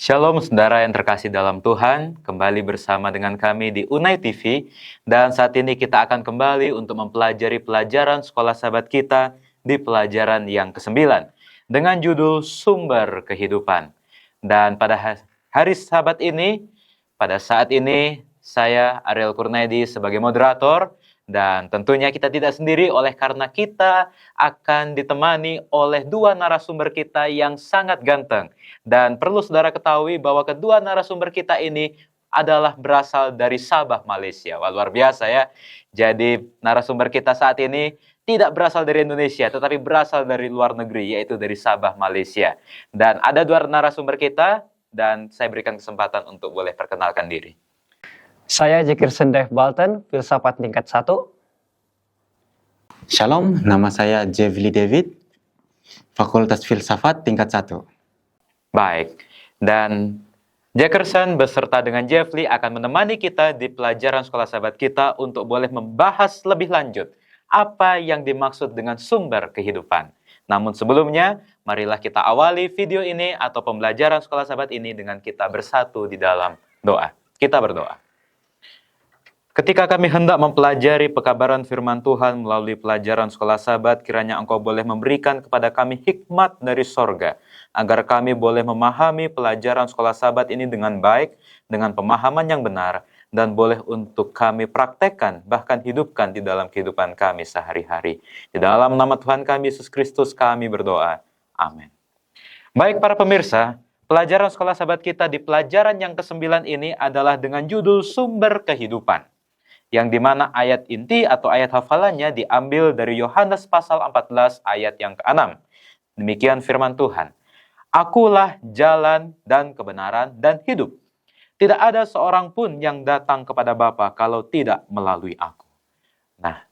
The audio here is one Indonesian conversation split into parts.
Shalom saudara yang terkasih dalam Tuhan, kembali bersama dengan kami di Unai TV, dan saat ini kita akan kembali untuk mempelajari pelajaran sekolah sahabat kita di pelajaran yang ke-9 dengan judul Sumber Kehidupan. Dan pada hari sahabat ini, pada saat ini saya Ariel Kurnaidi sebagai moderator. Dan tentunya kita tidak sendiri oleh karena kita akan ditemani oleh dua narasumber kita yang sangat ganteng. Dan perlu saudara ketahui bahwa kedua narasumber kita ini adalah berasal dari Sabah, Malaysia. Wah, luar biasa ya. Jadi narasumber kita saat ini tidak berasal dari Indonesia, tetapi berasal dari luar negeri, yaitu dari Sabah, Malaysia. Dan ada dua narasumber kita, dan saya berikan kesempatan untuk boleh perkenalkan diri. Saya Jekirsen Dave Balton, filsafat tingkat 1. Shalom, nama saya Jevli David, Fakultas Filsafat tingkat 1. Baik, dan Jefferson beserta dengan Jeffrey akan menemani kita di pelajaran sekolah sahabat kita untuk boleh membahas lebih lanjut apa yang dimaksud dengan sumber kehidupan. Namun sebelumnya, marilah kita awali video ini atau pembelajaran sekolah sahabat ini dengan kita bersatu di dalam doa. Kita berdoa. Ketika kami hendak mempelajari pekabaran firman Tuhan melalui pelajaran sekolah sahabat, kiranya Engkau boleh memberikan kepada kami hikmat dari sorga, agar kami boleh memahami pelajaran sekolah sahabat ini dengan baik, dengan pemahaman yang benar, dan boleh untuk kami praktekkan, bahkan hidupkan di dalam kehidupan kami sehari-hari. Di dalam nama Tuhan kami, Yesus Kristus, kami berdoa. Amin. Baik para pemirsa, pelajaran sekolah sahabat kita di pelajaran yang ke-9 ini adalah dengan judul Sumber Kehidupan, yang dimana ayat inti atau ayat hafalannya diambil dari Yohanes pasal 14 ayat yang ke-6. Demikian firman Tuhan. Akulah jalan dan kebenaran dan hidup. Tidak ada seorang pun yang datang kepada Bapa kalau tidak melalui aku. Nah,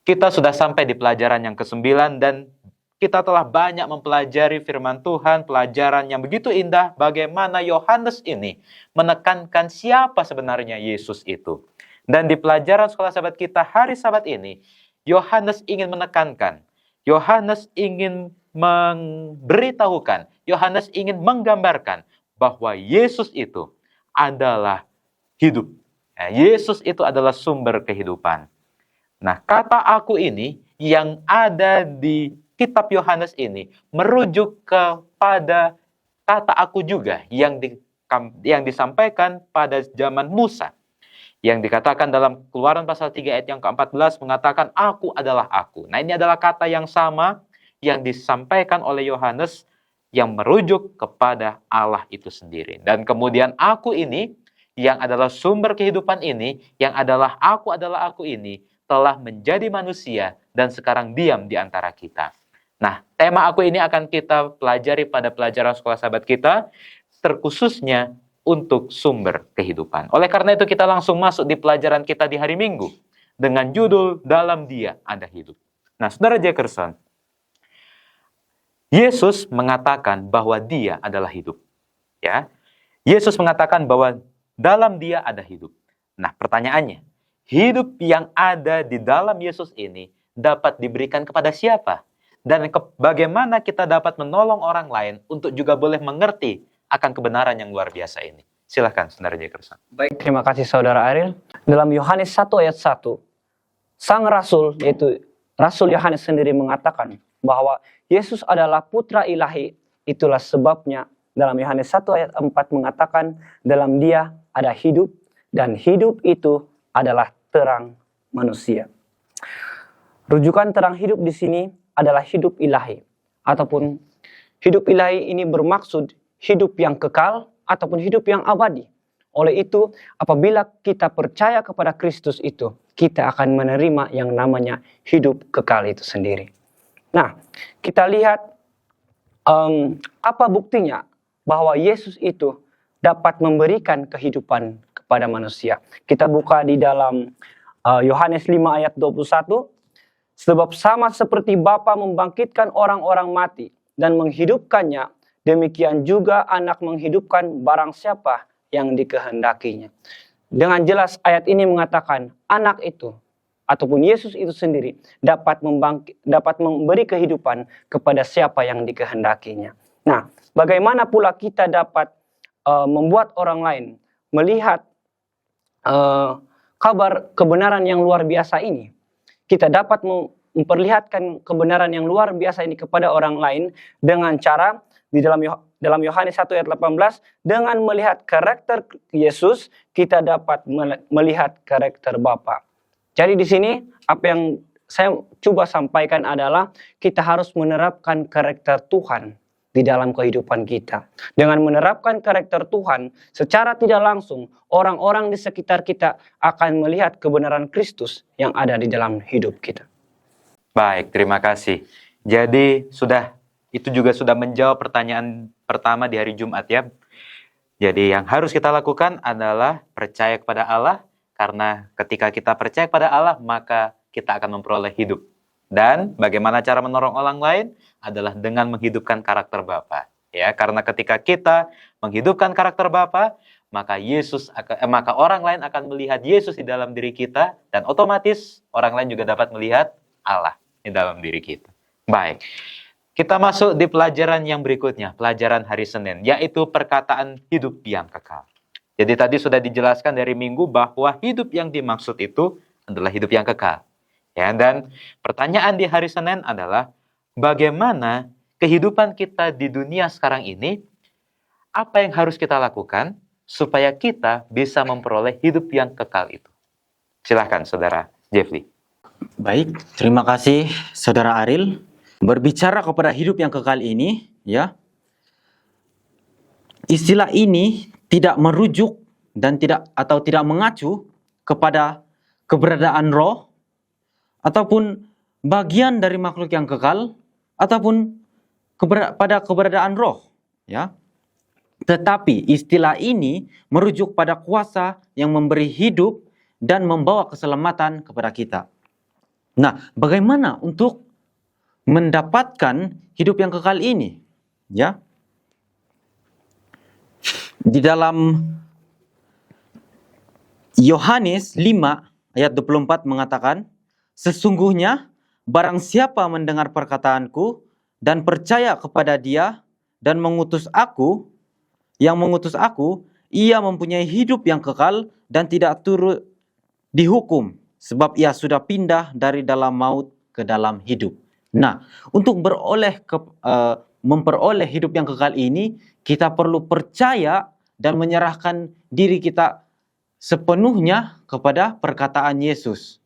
kita sudah sampai di pelajaran yang ke-9 dan kita telah banyak mempelajari firman Tuhan, pelajaran yang begitu indah bagaimana Yohanes ini menekankan siapa sebenarnya Yesus itu. Dan di pelajaran sekolah sahabat kita hari Sabat ini, Yohanes ingin menekankan, Yohanes ingin memberitahukan, Yohanes ingin menggambarkan bahwa Yesus itu adalah hidup. Yesus itu adalah sumber kehidupan. Nah, kata aku ini yang ada di kitab Yohanes ini merujuk kepada kata aku juga yang disampaikan pada zaman Musa. Yang dikatakan dalam Keluaran pasal 3 ayat yang ke-14 mengatakan aku adalah aku. Nah, ini adalah kata yang sama yang disampaikan oleh Yohanes yang merujuk kepada Allah itu sendiri. Dan kemudian aku ini yang adalah sumber kehidupan ini, yang adalah aku ini telah menjadi manusia dan sekarang diam di antara kita. Nah, tema aku ini akan kita pelajari pada pelajaran sekolah sahabat kita, terkhususnya untuk sumber kehidupan. Oleh karena itu kita langsung masuk di pelajaran kita di hari Minggu dengan judul Dalam Dia Ada Hidup. Nah, Saudara Jefferson, Yesus mengatakan bahwa Dia adalah hidup. Ya, Yesus mengatakan bahwa dalam Dia ada hidup. Nah, pertanyaannya, hidup yang ada di dalam Yesus ini dapat diberikan kepada siapa? Dan bagaimana kita dapat menolong orang lain untuk juga boleh mengerti akan kebenaran yang luar biasa ini. Silakan, Saudara Jefferson. Baik, terima kasih Saudara Ariel. Dalam Yohanes 1 ayat 1, sang rasul, yaitu Rasul Yohanes sendiri mengatakan bahwa Yesus adalah putra ilahi. Itulah sebabnya dalam Yohanes 1 ayat 4 mengatakan dalam Dia ada hidup dan hidup itu adalah terang manusia. Rujukan terang hidup di sini adalah hidup ilahi, ataupun hidup ilahi ini bermaksud hidup yang kekal ataupun hidup yang abadi. Oleh itu, apabila kita percaya kepada Kristus itu, kita akan menerima yang namanya hidup kekal itu sendiri. Nah, kita lihat apa buktinya bahwa Yesus itu dapat memberikan kehidupan kepada manusia. Kita buka di dalam Yohanes 5 ayat 21. Sebab sama seperti Bapa membangkitkan orang-orang mati dan menghidupkannya, demikian juga anak menghidupkan barang siapa yang dikehendakinya. Dengan jelas ayat ini mengatakan anak itu ataupun Yesus itu sendiri dapat memberi kehidupan kepada siapa yang dikehendakinya. Nah, bagaimana pula kita dapat membuat orang lain melihat kabar kebenaran yang luar biasa ini. Kita dapat memperlihatkan kebenaran yang luar biasa ini kepada orang lain dengan cara di dalam Yohanes 1 ayat 18, dengan melihat karakter Yesus, kita dapat melihat karakter Bapa. Jadi di sini apa yang saya coba sampaikan adalah kita harus menerapkan karakter Tuhan di dalam kehidupan kita. Dengan menerapkan karakter Tuhan, secara tidak langsung orang-orang di sekitar kita akan melihat kebenaran Kristus yang ada di dalam hidup kita. Baik, terima kasih. Jadi itu juga sudah menjawab pertanyaan pertama di hari Jumat ya. Jadi yang harus kita lakukan adalah percaya kepada Allah, karena ketika kita percaya kepada Allah maka kita akan memperoleh hidup. Dan bagaimana cara menolong orang lain adalah dengan menghidupkan karakter Bapa. Ya, karena ketika kita menghidupkan karakter Bapa, maka orang lain akan melihat Yesus di dalam diri kita, dan otomatis orang lain juga dapat melihat Allah di dalam diri kita. Baik. Kita masuk di pelajaran yang berikutnya, pelajaran hari Senin, yaitu perkataan hidup yang kekal. Jadi tadi sudah dijelaskan dari Minggu bahwa hidup yang dimaksud itu adalah hidup yang kekal. Ya, dan pertanyaan di hari Senin adalah bagaimana kehidupan kita di dunia sekarang ini, apa yang harus kita lakukan supaya kita bisa memperoleh hidup yang kekal itu. Silahkan Saudara Jeffrey. Baik, terima kasih Saudara Ariel. Berbicara kepada hidup yang kekal ini, ya, istilah ini tidak merujuk dan tidak mengacu kepada keberadaan roh ataupun bagian dari makhluk yang kekal ataupun pada keberadaan roh, ya. Tetapi istilah ini merujuk pada kuasa yang memberi hidup dan membawa keselamatan kepada kita. Nah, bagaimana untuk mendapatkan hidup yang kekal ini? Ya. Di dalam Yohanes 5 ayat 24 mengatakan, sesungguhnya barang siapa mendengar perkataanku dan percaya kepada Dia dan yang mengutus aku, ia mempunyai hidup yang kekal dan tidak turut dihukum, sebab ia sudah pindah dari dalam maut ke dalam hidup. Nah, untuk memperoleh hidup yang kekal ini, kita perlu percaya dan menyerahkan diri kita sepenuhnya kepada perkataan Yesus.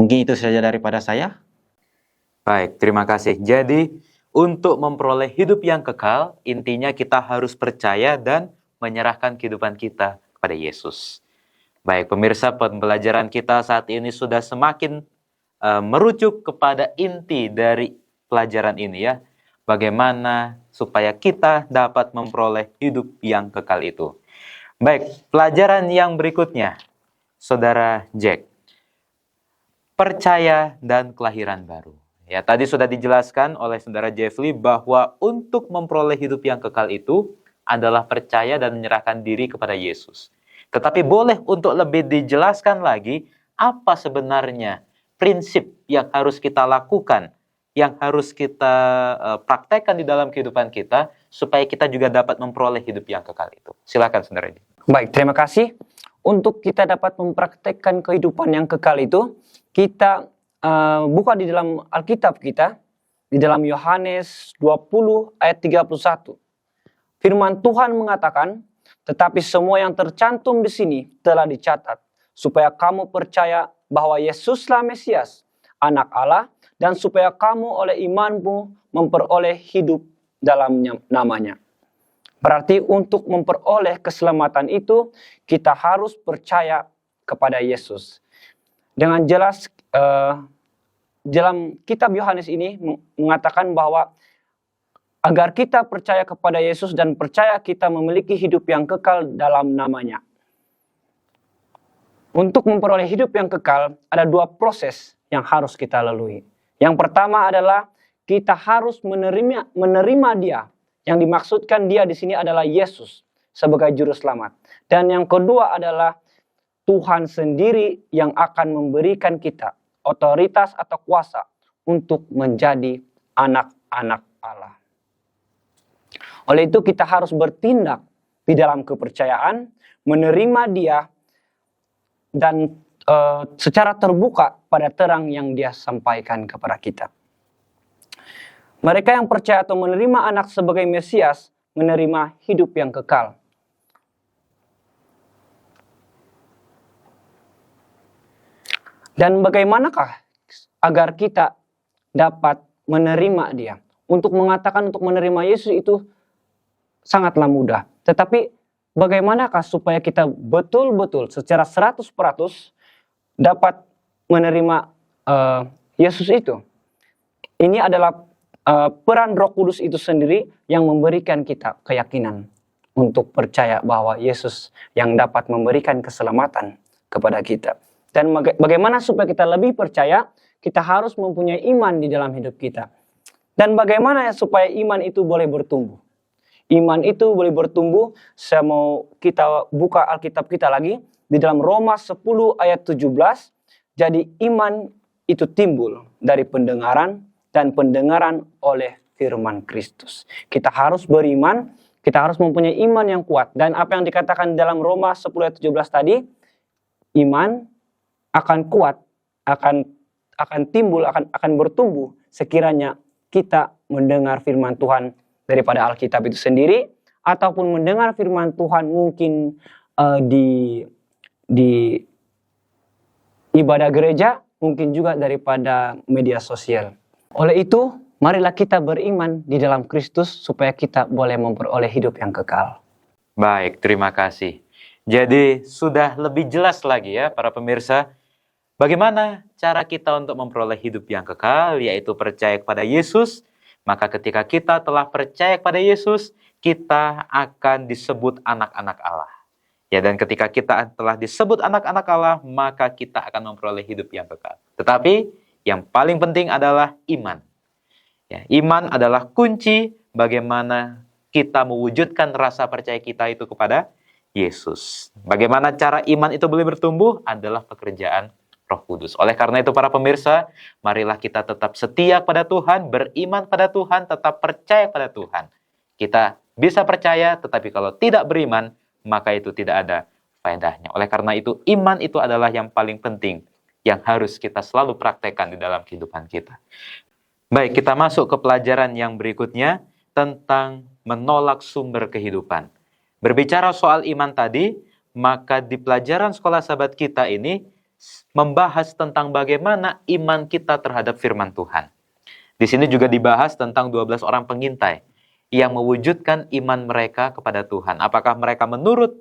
Mungkin itu saja daripada saya. Baik, terima kasih. Jadi, untuk memperoleh hidup yang kekal, intinya kita harus percaya dan menyerahkan kehidupan kita kepada Yesus. Baik, pemirsa, pembelajaran kita saat ini sudah semakin merujuk kepada inti dari pelajaran ini ya. Bagaimana supaya kita dapat memperoleh hidup yang kekal itu. Baik, pelajaran yang berikutnya, Saudara Jack. Percaya dan kelahiran baru. Ya, tadi sudah dijelaskan oleh Saudara Jeffrey bahwa untuk memperoleh hidup yang kekal itu adalah percaya dan menyerahkan diri kepada Yesus. Tetapi boleh untuk lebih dijelaskan lagi apa sebenarnya prinsip yang harus kita lakukan, yang harus kita praktekkan di dalam kehidupan kita, supaya kita juga dapat memperoleh hidup yang kekal itu. Silakan Saudara. Baik, terima kasih. Untuk kita dapat mempraktekkan kehidupan yang kekal itu, kita buka di dalam Alkitab kita, di dalam Yohanes 20 ayat 31. Firman Tuhan mengatakan, tetapi semua yang tercantum di sini telah dicatat, supaya kamu percaya bahwa Yesuslah Mesias, Anak Allah, dan supaya kamu oleh imanmu memperoleh hidup dalam namanya. Berarti untuk memperoleh keselamatan itu, kita harus percaya kepada Yesus. Dengan jelas, dalam kitab Yohanes ini mengatakan bahwa agar kita percaya kepada Yesus dan percaya kita memiliki hidup yang kekal dalam namanya. Untuk memperoleh hidup yang kekal, ada dua proses yang harus kita lalui. Yang pertama adalah kita harus menerima Dia. Yang dimaksudkan Dia di sini adalah Yesus sebagai juru selamat. Dan yang kedua adalah Tuhan sendiri yang akan memberikan kita otoritas atau kuasa untuk menjadi anak-anak Allah. Oleh itu kita harus bertindak di dalam kepercayaan, menerima Dia, dan secara terbuka pada terang yang Dia sampaikan kepada kita. Mereka yang percaya atau menerima Anak sebagai Mesias, menerima hidup yang kekal. Dan bagaimanakah agar kita dapat menerima Dia? Untuk mengatakan untuk menerima Yesus itu sangatlah mudah. Tetapi bagaimanakah supaya kita betul-betul secara 100% dapat menerima Yesus itu? Ini adalah peran Roh Kudus itu sendiri yang memberikan kita keyakinan untuk percaya bahwa Yesus yang dapat memberikan keselamatan kepada kita. Dan bagaimana supaya kita lebih percaya, kita harus mempunyai iman di dalam hidup kita. Dan bagaimana supaya iman itu boleh bertumbuh? Iman itu boleh bertumbuh, saya mau kita buka Alkitab kita lagi, di dalam Roma 10 ayat 17, jadi iman itu timbul dari pendengaran, dan pendengaran oleh firman Kristus. Kita harus beriman, kita harus mempunyai iman yang kuat. Dan apa yang dikatakan dalam Roma 10 ayat 17 tadi, iman akan kuat, akan timbul, akan bertumbuh sekiranya kita mendengar firman Tuhan daripada Alkitab itu sendiri, ataupun mendengar firman Tuhan mungkin di ibadah gereja, mungkin juga daripada media sosial. Oleh itu, marilah kita beriman di dalam Kristus supaya kita boleh memperoleh hidup yang kekal. Baik, terima kasih. Jadi sudah lebih jelas lagi ya para pemirsa, bagaimana cara kita untuk memperoleh hidup yang kekal, yaitu percaya kepada Yesus. Maka ketika kita telah percaya kepada Yesus, kita akan disebut anak-anak Allah. Ya, dan ketika kita telah disebut anak-anak Allah, maka kita akan memperoleh hidup yang kekal. Tetapi yang paling penting adalah iman. Ya, iman adalah kunci bagaimana kita mewujudkan rasa percaya kita itu kepada Yesus. Bagaimana cara iman itu boleh bertumbuh adalah pekerjaan Roh Kudus. Oleh karena itu para pemirsa, marilah kita tetap setia pada Tuhan, beriman pada Tuhan, tetap percaya pada Tuhan. Kita bisa percaya, tetapi kalau tidak beriman, maka itu tidak ada faedahnya. Oleh karena itu, iman itu adalah yang paling penting, yang harus kita selalu praktekkan di dalam kehidupan kita. Baik, kita masuk ke pelajaran yang berikutnya tentang menolak sumber kehidupan. Berbicara soal iman tadi, maka di pelajaran sekolah sahabat kita ini membahas tentang bagaimana iman kita terhadap firman Tuhan. Di sini juga dibahas tentang 12 orang pengintai yang mewujudkan iman mereka kepada Tuhan. Apakah mereka menurut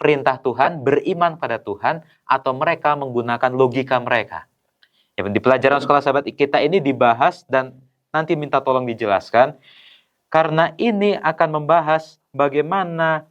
perintah Tuhan, beriman pada Tuhan, atau mereka menggunakan logika mereka. Ya, di pelajaran sekolah sahabat kita ini dibahas dan nanti minta tolong dijelaskan, karena ini akan membahas bagaimana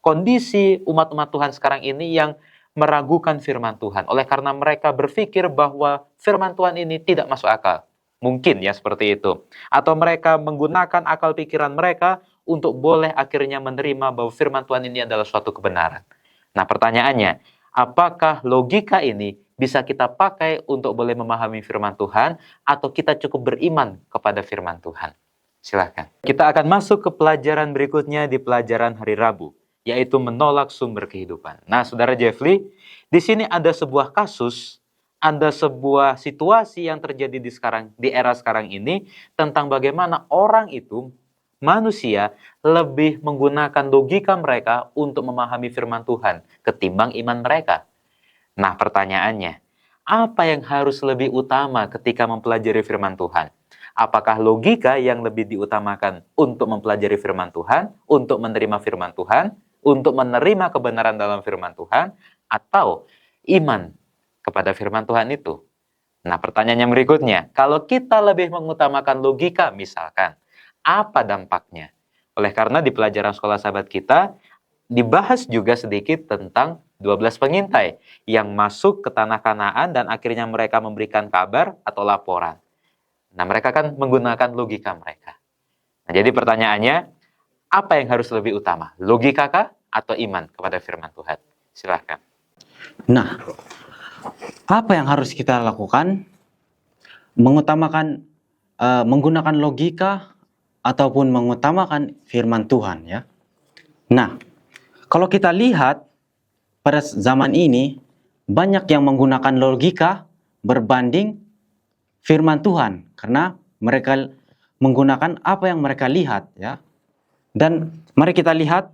kondisi umat-umat Tuhan sekarang ini yang meragukan firman Tuhan. Oleh karena mereka berpikir bahwa firman Tuhan ini tidak masuk akal. Mungkin ya seperti itu. Atau mereka menggunakan akal pikiran mereka untuk boleh akhirnya menerima bahwa firman Tuhan ini adalah suatu kebenaran. Nah pertanyaannya, apakah logika ini bisa kita pakai untuk boleh memahami firman Tuhan, atau kita cukup beriman kepada firman Tuhan? Silahkan. Kita akan masuk ke pelajaran berikutnya di pelajaran hari Rabu, yaitu menolak sumber kehidupan. Nah, Saudara Jeffrey, di sini ada sebuah kasus, ada sebuah situasi yang terjadi di era sekarang ini tentang bagaimana orang itu, manusia, lebih menggunakan logika mereka untuk memahami firman Tuhan ketimbang iman mereka. Nah, pertanyaannya, apa yang harus lebih utama ketika mempelajari firman Tuhan? Apakah logika yang lebih diutamakan untuk mempelajari firman Tuhan, untuk menerima firman Tuhan, untuk menerima kebenaran dalam firman Tuhan, atau iman kepada firman Tuhan itu? Nah, pertanyaan yang berikutnya, kalau kita lebih mengutamakan logika misalkan, apa dampaknya? Oleh karena di pelajaran sekolah sahabat kita, dibahas juga sedikit tentang 12 pengintai yang masuk ke tanah Kanaan dan akhirnya mereka memberikan kabar atau laporan. Nah, mereka kan menggunakan logika mereka. Nah, jadi pertanyaannya, apa yang harus lebih utama? Logika kah atau iman kepada firman Tuhan? Silahkan. Nah, apa yang harus kita lakukan? Menggunakan logika ataupun mengutamakan firman Tuhan ya. Nah, kalau kita lihat pada zaman ini banyak yang menggunakan logika berbanding firman Tuhan karena mereka menggunakan apa yang mereka lihat, ya. Dan mari kita lihat,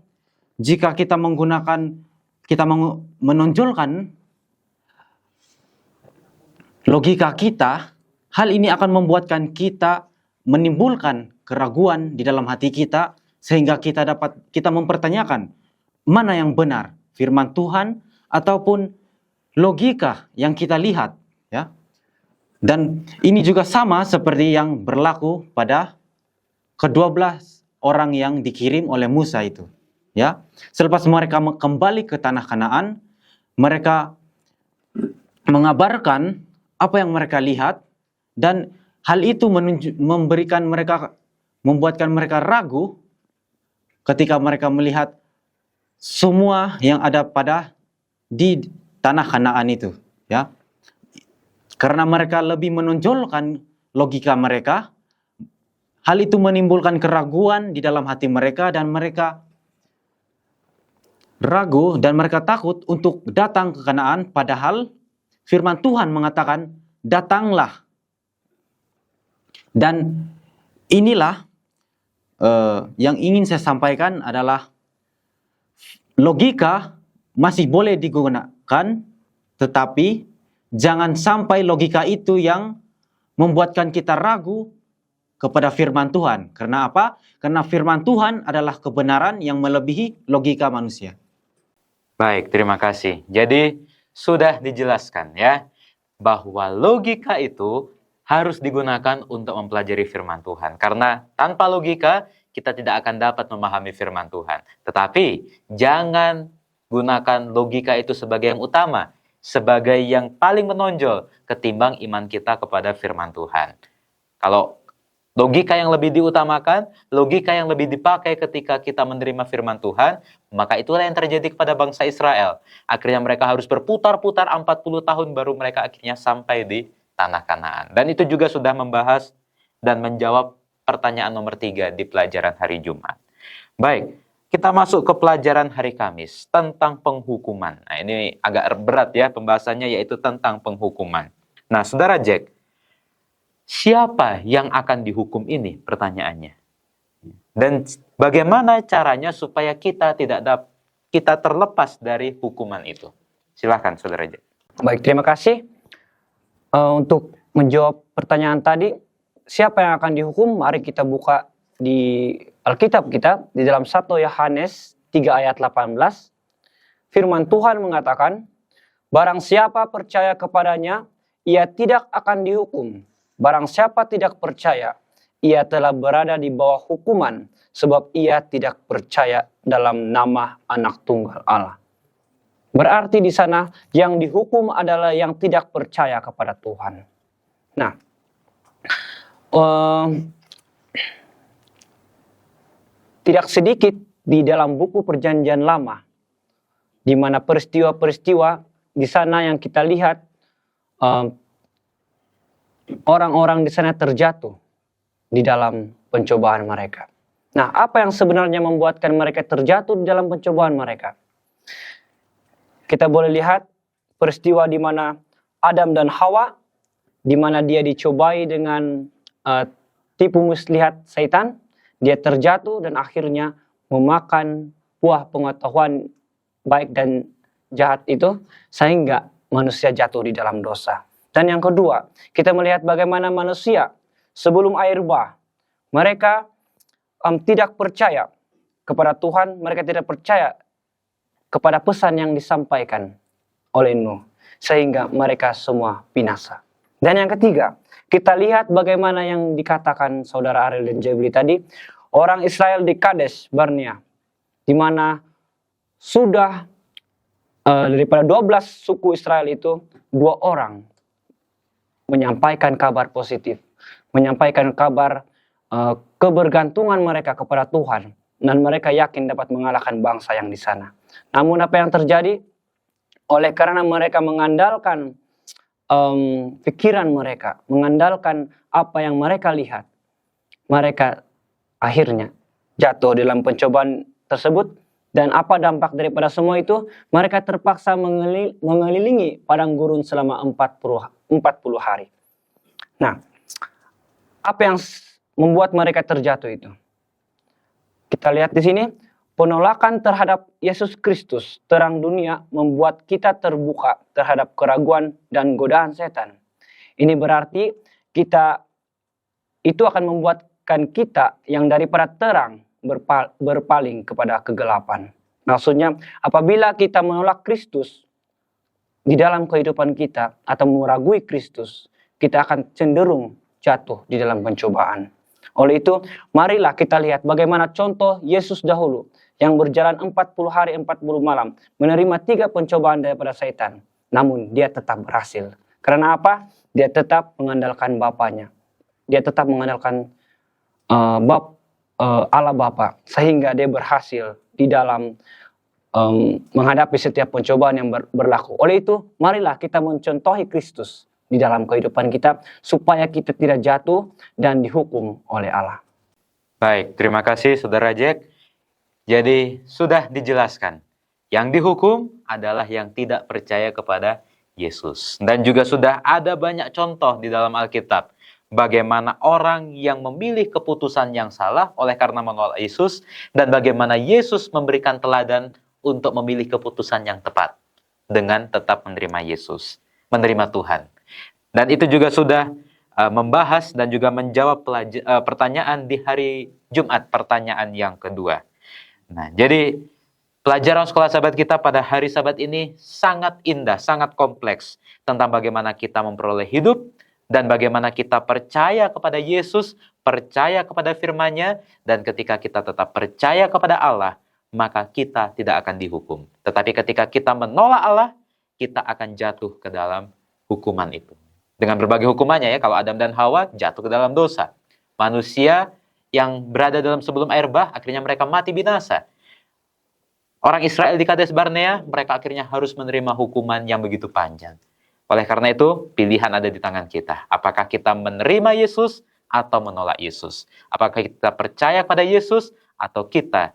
jika kita menonjolkan logika kita, hal ini akan membuatkan kita menimbulkan keraguan di dalam hati kita sehingga kita mempertanyakan mana yang benar, firman Tuhan ataupun logika yang kita lihat, ya. Dan ini juga sama seperti yang berlaku pada ke-12 orang yang dikirim oleh Musa itu, ya. Selepas mereka kembali ke tanah Kanaan, mereka mengabarkan apa yang mereka lihat, dan hal itu membuatkan mereka ragu ketika mereka melihat semua yang ada di tanah Kanaan itu, ya. Karena mereka lebih menonjolkan logika mereka, hal itu menimbulkan keraguan di dalam hati mereka dan mereka ragu dan mereka takut untuk datang ke Kanaan, padahal firman Tuhan mengatakan, datanglah. Dan inilah yang ingin saya sampaikan adalah logika masih boleh digunakan, tetapi jangan sampai logika itu yang membuatkan kita ragu kepada firman Tuhan. Karena apa? Karena firman Tuhan adalah kebenaran yang melebihi logika manusia. Baik, terima kasih. Jadi sudah dijelaskan ya bahwa logika itu harus digunakan untuk mempelajari firman Tuhan. Karena tanpa logika kita tidak akan dapat memahami firman Tuhan. Tetapi jangan gunakan logika itu sebagai yang utama, sebagai yang paling menonjol ketimbang iman kita kepada firman Tuhan. Kalau logika yang lebih diutamakan, logika yang lebih dipakai ketika kita menerima firman Tuhan, maka itulah yang terjadi kepada bangsa Israel. Akhirnya mereka harus berputar-putar 40 tahun baru mereka akhirnya sampai di tanah Kanaan. Dan itu juga sudah membahas dan menjawab pertanyaan nomor 3 di pelajaran hari Jumat. Baik, kita masuk ke pelajaran hari Kamis tentang penghukuman. Nah, ini agak berat ya pembahasannya, yaitu tentang penghukuman. Nah, Saudara Jack, siapa yang akan dihukum ini? Pertanyaannya. Dan bagaimana caranya supaya kita kita terlepas dari hukuman itu? Silahkan, Saudara Jack. Baik, terima kasih. Untuk menjawab pertanyaan tadi, siapa yang akan dihukum? Mari kita buka di Alkitab kita, di dalam 1 Yohanes 3 ayat 18. Firman Tuhan mengatakan, barang siapa percaya kepadanya, ia tidak akan dihukum. Barang siapa tidak percaya, ia telah berada di bawah hukuman, sebab ia tidak percaya dalam nama Anak Tunggal Allah. Berarti di sana yang dihukum adalah yang tidak percaya kepada Tuhan. Nah, tidak sedikit di dalam buku Perjanjian Lama, di mana peristiwa-peristiwa di sana yang kita lihat, orang-orang di sana terjatuh di dalam pencobaan mereka. Nah, apa yang sebenarnya membuatkan mereka terjatuh di dalam pencobaan mereka? Kita boleh lihat peristiwa di mana Adam dan Hawa, di mana dia dicobai dengan tipu muslihat Satan, dia terjatuh dan akhirnya memakan buah pengetahuan baik dan jahat itu, sehingga manusia jatuh di dalam dosa. Dan yang kedua, kita melihat bagaimana manusia sebelum air bah, mereka tidak percaya kepada Tuhan, mereka tidak percaya kepada pesan yang disampaikan oleh Nuh, sehingga mereka semua binasa. Dan yang ketiga, kita lihat bagaimana yang dikatakan Saudara Ariel dan Jebli tadi, orang Israel di Kades Barnea, di mana sudah daripada 12 suku Israel itu, 2 orang menyampaikan kabar positif, menyampaikan kabar kebergantungan mereka kepada Tuhan, dan mereka yakin dapat mengalahkan bangsa yang di sana. Namun apa yang terjadi? Oleh karena mereka mengandalkan pikiran mereka, mengandalkan apa yang mereka lihat, mereka akhirnya jatuh dalam pencobaan tersebut Dan apa dampak daripada semua itu? Mereka terpaksa mengelilingi padang gurun selama 40 hari. Nah, apa yang membuat mereka terjatuh itu? Kita lihat di sini, penolakan terhadap Yesus Kristus, terang dunia, membuat kita terbuka terhadap keraguan dan godaan setan. Ini berarti itu akan membuatkan kita yang daripada terang berpaling kepada kegelapan. Maksudnya, apabila kita menolak Kristus di dalam kehidupan kita atau meragui Kristus, kita akan cenderung jatuh di dalam pencobaan. Oleh itu, marilah kita lihat bagaimana contoh Yesus dahulu yang berjalan 40 hari 40 malam menerima 3 pencobaan daripada setan. Namun dia tetap berhasil. Karena apa? Dia tetap mengandalkan Bapaknya. Dia tetap mengandalkan Allah Bapa, sehingga dia berhasil di dalam menghadapi setiap pencobaan yang berlaku. Oleh itu, marilah kita mencontohi Kristus di dalam kehidupan kita, supaya kita tidak jatuh dan dihukum oleh Allah. Baik, terima kasih Saudara Jack. Jadi sudah dijelaskan, yang dihukum adalah yang tidak percaya kepada Yesus. Dan juga sudah ada banyak contoh di dalam Alkitab, bagaimana orang yang memilih keputusan yang salah oleh karena menolak Yesus, dan bagaimana Yesus memberikan teladan untuk memilih keputusan yang tepat dengan tetap menerima Yesus, menerima Tuhan. Dan itu juga sudah membahas dan juga menjawab pertanyaan di hari Jumat, pertanyaan yang kedua. Nah, jadi pelajaran sekolah sahabat kita pada hari Sabat ini sangat indah, sangat kompleks tentang bagaimana kita memperoleh hidup, dan bagaimana kita percaya kepada Yesus, percaya kepada firman-Nya, dan ketika kita tetap percaya kepada Allah, maka kita tidak akan dihukum. Tetapi ketika kita menolak Allah, kita akan jatuh ke dalam hukuman itu. Dengan berbagai hukumannya ya, kalau Adam dan Hawa jatuh ke dalam dosa. Manusia yang berada dalam sebelum air bah, akhirnya mereka mati binasa. Orang Israel di Kades Barnea, mereka akhirnya harus menerima hukuman yang begitu panjang. Oleh karena itu, pilihan ada di tangan kita. Apakah kita menerima Yesus atau menolak Yesus? Apakah kita percaya pada Yesus atau kita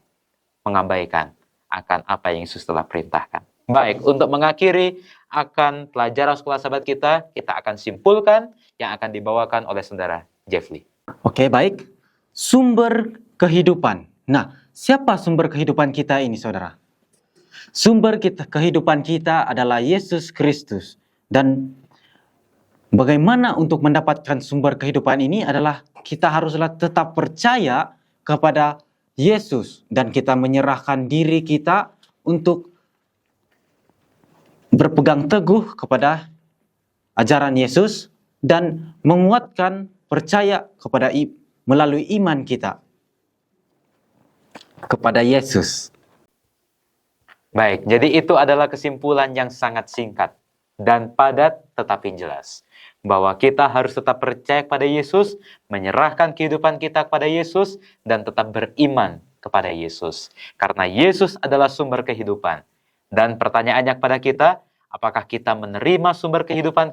mengabaikan akan apa yang Yesus telah perintahkan? Baik, untuk mengakhiri akan pelajaran sekolah sahabat kita akan simpulkan yang akan dibawakan oleh Saudara Jeffrey. Oke, baik. Sumber kehidupan. Nah, siapa sumber kehidupan kita ini, saudara? Sumber kehidupan kita adalah Yesus Kristus. Dan bagaimana untuk mendapatkan sumber kehidupan ini adalah kita haruslah tetap percaya kepada Yesus. Dan kita menyerahkan diri kita untuk berpegang teguh kepada ajaran Yesus dan menguatkan percaya kepada melalui iman kita kepada Yesus. Baik, jadi itu adalah kesimpulan yang sangat singkat dan padat tetapi jelas. Bahwa kita harus tetap percaya kepada Yesus, menyerahkan kehidupan kita kepada Yesus, dan tetap beriman kepada Yesus. Karena Yesus adalah sumber kehidupan. Dan pertanyaannya kepada kita, apakah kita menerima sumber kehidupan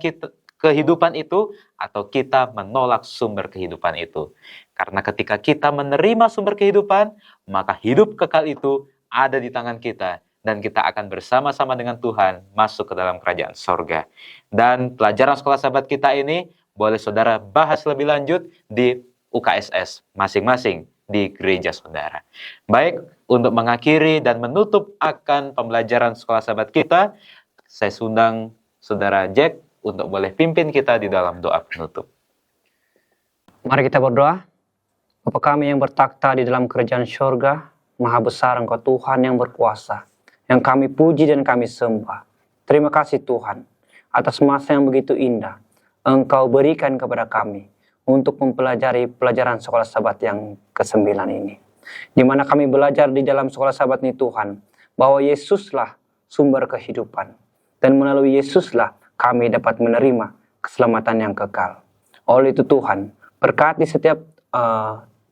itu, atau kita menolak sumber kehidupan itu? Karena ketika kita menerima sumber kehidupan, maka hidup kekal itu ada di tangan kita. Dan kita akan bersama-sama dengan Tuhan masuk ke dalam kerajaan sorga. Dan pelajaran sekolah sahabat kita ini boleh saudara bahas lebih lanjut di UKSS masing-masing di gereja saudara. Baik, untuk mengakhiri dan menutup akan pembelajaran sekolah sahabat kita, saya undang Saudara Jack untuk boleh pimpin kita di dalam doa penutup. Mari kita berdoa. Bapa kami yang bertakhta di dalam kerajaan sorga, Maha besar Engkau Tuhan yang berkuasa, yang kami puji dan kami sembah. Terima kasih Tuhan atas masa yang begitu indah Engkau berikan kepada kami untuk mempelajari pelajaran sekolah sahabat yang ke-9 ini. Di mana kami belajar di dalam sekolah sahabat ini Tuhan, bahwa Yesuslah sumber kehidupan. Dan melalui Yesuslah kami dapat menerima keselamatan yang kekal. Oleh itu Tuhan, berkati setiap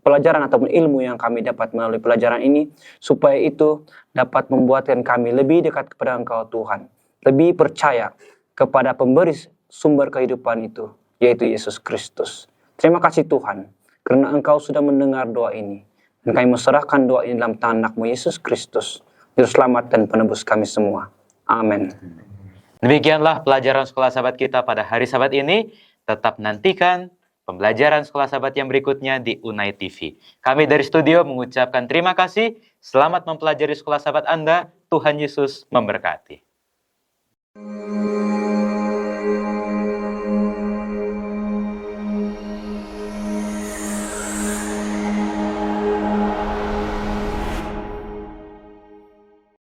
pelajaran ataupun ilmu yang kami dapat melalui pelajaran ini, supaya itu dapat membuatkan kami lebih dekat kepada Engkau Tuhan, lebih percaya kepada pemberi sumber kehidupan itu, yaitu Yesus Kristus. Terima kasih Tuhan, karena Engkau sudah mendengar doa ini, dan kami menserahkan doa ini dalam tangan Anakmu Yesus Kristus. Juru Selamat dan Penebus kami semua. Amin. Demikianlah pelajaran Sekolah Sahabat kita pada hari Sabat ini. Tetap nantikan pembelajaran Sekolah Sahabat yang berikutnya di Unai TV. Kami dari studio mengucapkan terima kasih. Selamat mempelajari Sekolah Sahabat Anda. Tuhan Yesus memberkati.